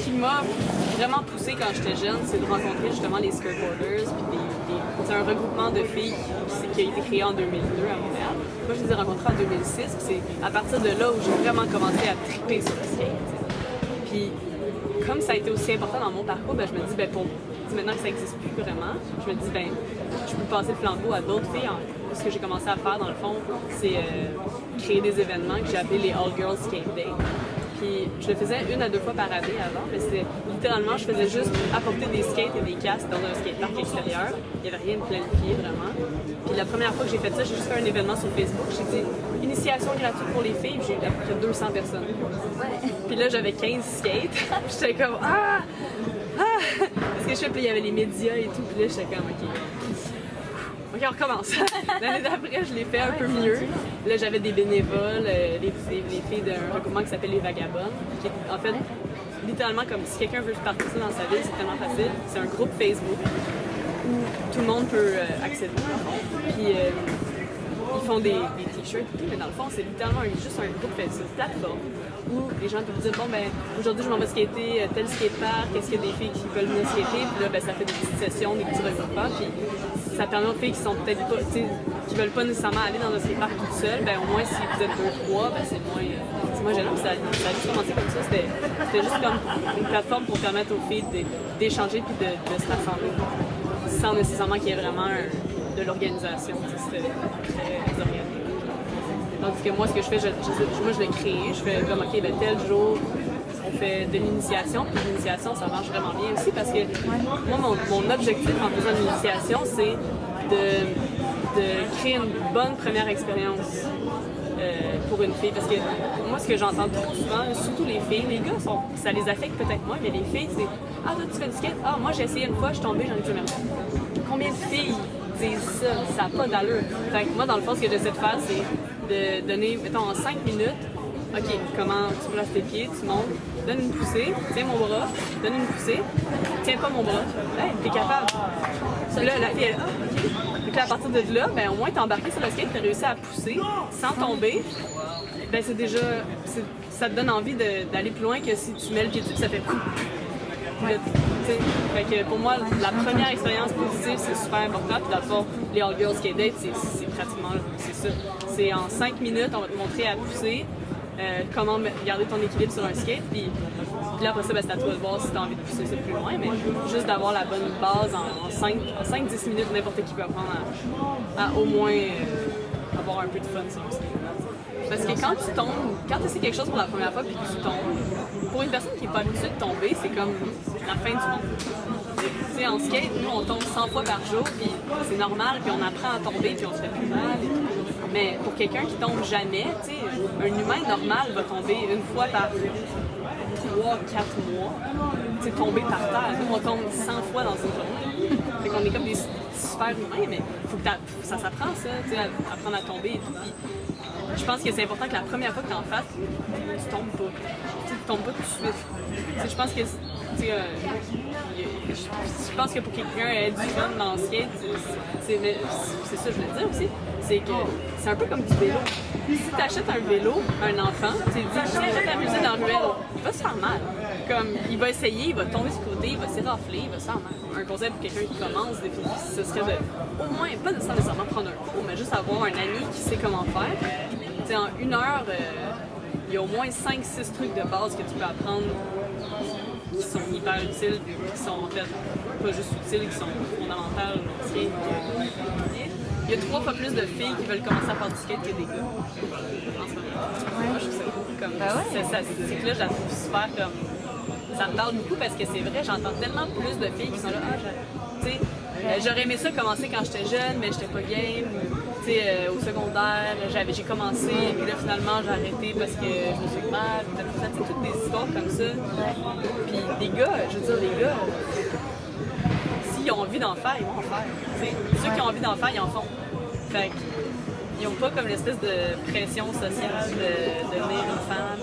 qui m'a vraiment poussée quand j'étais jeune, c'est de rencontrer justement les skateboarders, puis c'est un regroupement de filles qui a été créé en 2002 à Montréal. Moi, je les ai rencontrées en 2006, puis c'est à partir de là où j'ai vraiment commencé à triper sur le skate. Puis, comme ça a été aussi important dans mon parcours, ben, je me dis, maintenant que ça n'existe plus vraiment, je me dis, je peux passer le flambeau à d'autres filles. Ce que j'ai commencé à faire, dans le fond, c'est créer des événements que j'ai appelés les All Girls Skate Day. Puis je le faisais 1 à 2 fois par année avant, mais c'était littéralement, je faisais juste apporter des skates et des casques dans un skatepark extérieur. Il n'y avait rien de planifié vraiment. Puis la première fois que j'ai fait ça, j'ai juste fait un événement sur Facebook. J'ai dit initiation gratuite pour les filles, puis j'ai eu à peu près 200 personnes. Ouais. Puis là, j'avais 15 skates. Puis j'étais comme Parce que je sais, puis il y avait les médias et tout, puis là, j'étais comme OK, on recommence. L'année d'après, je l'ai fait un peu mieux. Là, j'avais des bénévoles, les filles d'un regroupement qui s'appelle Les Vagabondes, qui est en fait littéralement comme si quelqu'un veut participer dans sa ville, c'est tellement facile. C'est un groupe Facebook où tout le monde peut accéder. Puis ils font des t-shirts et tout, mais dans le fond, c'est littéralement juste un groupe, c'est une plateforme où les gens peuvent dire aujourd'hui je m'en vais skater tel skatepark, est-ce qu'il y a des filles qui veulent venir skater, puis là ça fait des petites sessions, des petits regroupements, puis ça permet aux filles qui sont peut-être pas, qui veulent pas nécessairement aller dans un skatepark toutes seules, au moins si vous êtes 2-3, c'est moins gênant. Ça a juste commencé comme ça, c'était juste comme une plateforme pour permettre aux filles d'échanger puis de se rassembler, sans nécessairement qu'il y ait vraiment de l'organisation, c'était très organisé. Tandis que moi, ce que je fais, moi je l'ai créé, je fais comme, OK, tel jour, on fait de l'initiation, puis l'initiation, ça marche vraiment bien aussi, parce que moi, mon objectif en faisant de l'initiation, c'est de créer une bonne première expérience pour une fille, parce que moi, ce que j'entends trop souvent, surtout les filles, les gars, ça les affecte peut-être moins, mais les filles, c'est « Ah, toi, tu fais du skate? Ah, moi, j'ai essayé une fois, je suis tombée, j'en ai plus jamais fait. » Combien de filles disent ça? Ça n'a pas d'allure. Fait que moi, dans le fond, ce que j'essaie de faire, c'est de donner, mettons, en 5 minutes, OK, comment tu places tes pieds, tu montes, donne une poussée, tiens mon bras, donne une poussée, tiens pas mon bras, hey, t'es capable. Là, la fille, OK. Donc là, à partir de là, au moins, t'es embarqué sur le skate, t'as réussi à pousser sans tomber. C'est déjà, ça te donne envie d'aller plus loin que si tu mets le pied dessus, ça fait fait que pour moi, la première expérience positive, c'est super important. Puis d'abord, les All Girls Skate Date, c'est pratiquement ça. C'est en 5 minutes, on va te montrer à pousser, comment garder ton équilibre sur un skate. Puis là, après ça, c'est à toi de voir si tu as envie de pousser ça plus loin. Mais juste d'avoir la bonne base en 5-10 minutes, n'importe qui peut apprendre à au moins avoir un peu de fun sur un skate. Parce que quand tu tombes, quand tu essaies quelque chose pour la première fois puis que tu tombes, pour une personne qui n'est pas habituée de tomber, c'est comme la fin du monde. Tu sais, en skate, nous, on tombe 100 fois par jour, puis c'est normal, puis on apprend à tomber, puis on se fait plus mal et tout. Mais pour quelqu'un qui tombe jamais, tu sais, un humain normal va tomber une fois par 3-4 mois, tu sais, tomber par terre. Nous, on tombe 100 fois dans une journée. Fait qu'on est comme des super humains, mais faut que ça s'apprend, ça, tu sais, apprendre à tomber et tout. Puis, je pense que c'est important que la première fois que tu en fasses, tu tombes pas. Tu tombes pas tout de suite. Je pense que je pense que pour quelqu'un ait du fun dans le skate, c'est ça que je voulais dire aussi, c'est que c'est un peu comme du vélo. Si tu achètes un vélo à un enfant, tu lui dis tiens, je vais t'amuser dans le vélo, il va se faire mal. Comme, il va essayer, il va tomber sur le côté, il va s'érafler, il va se faire mal. Un conseil pour quelqu'un qui commence, ce serait de, au moins, pas nécessairement prendre un cours, mais juste avoir un ami qui sait comment faire. T'sais, en 1 heure, il y a au moins 5-6 trucs de base que tu peux apprendre qui sont hyper utiles, qui sont en fait pas juste utiles, qui sont fondamentales au skate. Il y a 3 fois plus de filles qui veulent commencer à faire du skate que des gars. En ce moment. Moi, je trouve ça comme. C'est que là, je la trouve super comme. Ça me parle beaucoup parce que c'est vrai, j'entends tellement plus de filles qui sont là. Tu sais, j'aurais aimé ça commencer quand j'étais jeune, mais j'étais pas game. Tu sais, au secondaire, j'ai commencé, puis là, finalement, j'ai arrêté parce que je me suis fait mal. Tu sais, toutes des histoires comme ça. Puis les gars, je veux dire, les gars, s'ils ont envie d'en faire, ils vont en faire. T'sais, ceux qui ont envie d'en faire, ils en font. Fait qu'ils n'ont pas comme l'espèce de pression sociale de devenir une femme.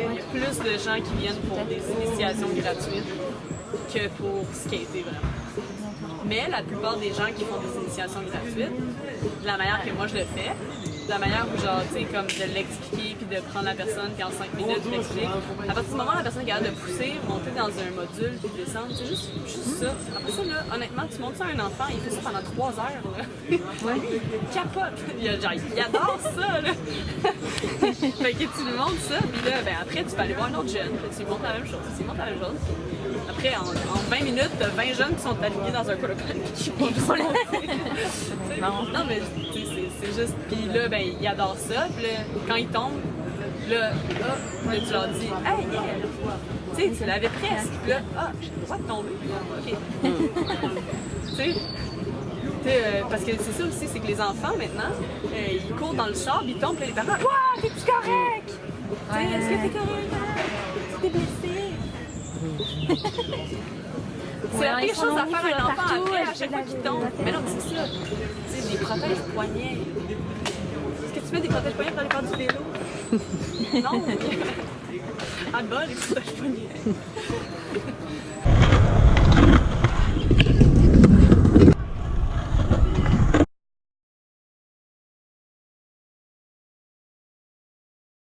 Il y a plus de gens qui viennent pour des initiations gratuites que pour skater vraiment. Mais la plupart des gens qui font des initiations gratuites, de la manière que moi je le fais, de la manière où genre, tu sais, comme de l'expliquer puis de prendre la personne puis en 5 minutes je l'explique. À partir du moment où la personne est capable de pousser, monter dans un module puis descendre, c'est juste ça. Après ça, là, honnêtement, tu montes ça à un enfant, il fait ça pendant 3 heures, là. Ouais. Il capote. Il adore ça, là. Fait que tu lui montres ça, puis là, ben après, tu peux aller voir un autre jeune, puis tu lui montres la même chose, tu lui montres la même chose. Après, en 20 minutes, t'as 20 jeunes qui sont alignés dans un colophane qui vont se monter. Non, mais c'est juste. Puis là, ben, ils adorent ça. Puis là, quand ils tombent, là, tu leur dis hey, yeah! Tu sais, tu l'avais presque. Puis là, j'ai le droit de tomber. OK. Tu sais, parce que c'est ça aussi, c'est que les enfants maintenant, ils courent dans le sable, ils tombent, puis les parents, wow, t'es-tu correct? Ouais. Est-ce que t'es correct? Tu t'es blessé? C'est la pire chose à faire à un enfant après, à chaque fois qu'il tombe. Mais non, c'est ça. Tu sais, des protèges-poignets. Est-ce que tu mets des protèges-poignets pour aller faire du vélo? Non. À bas, les protèges-poignets.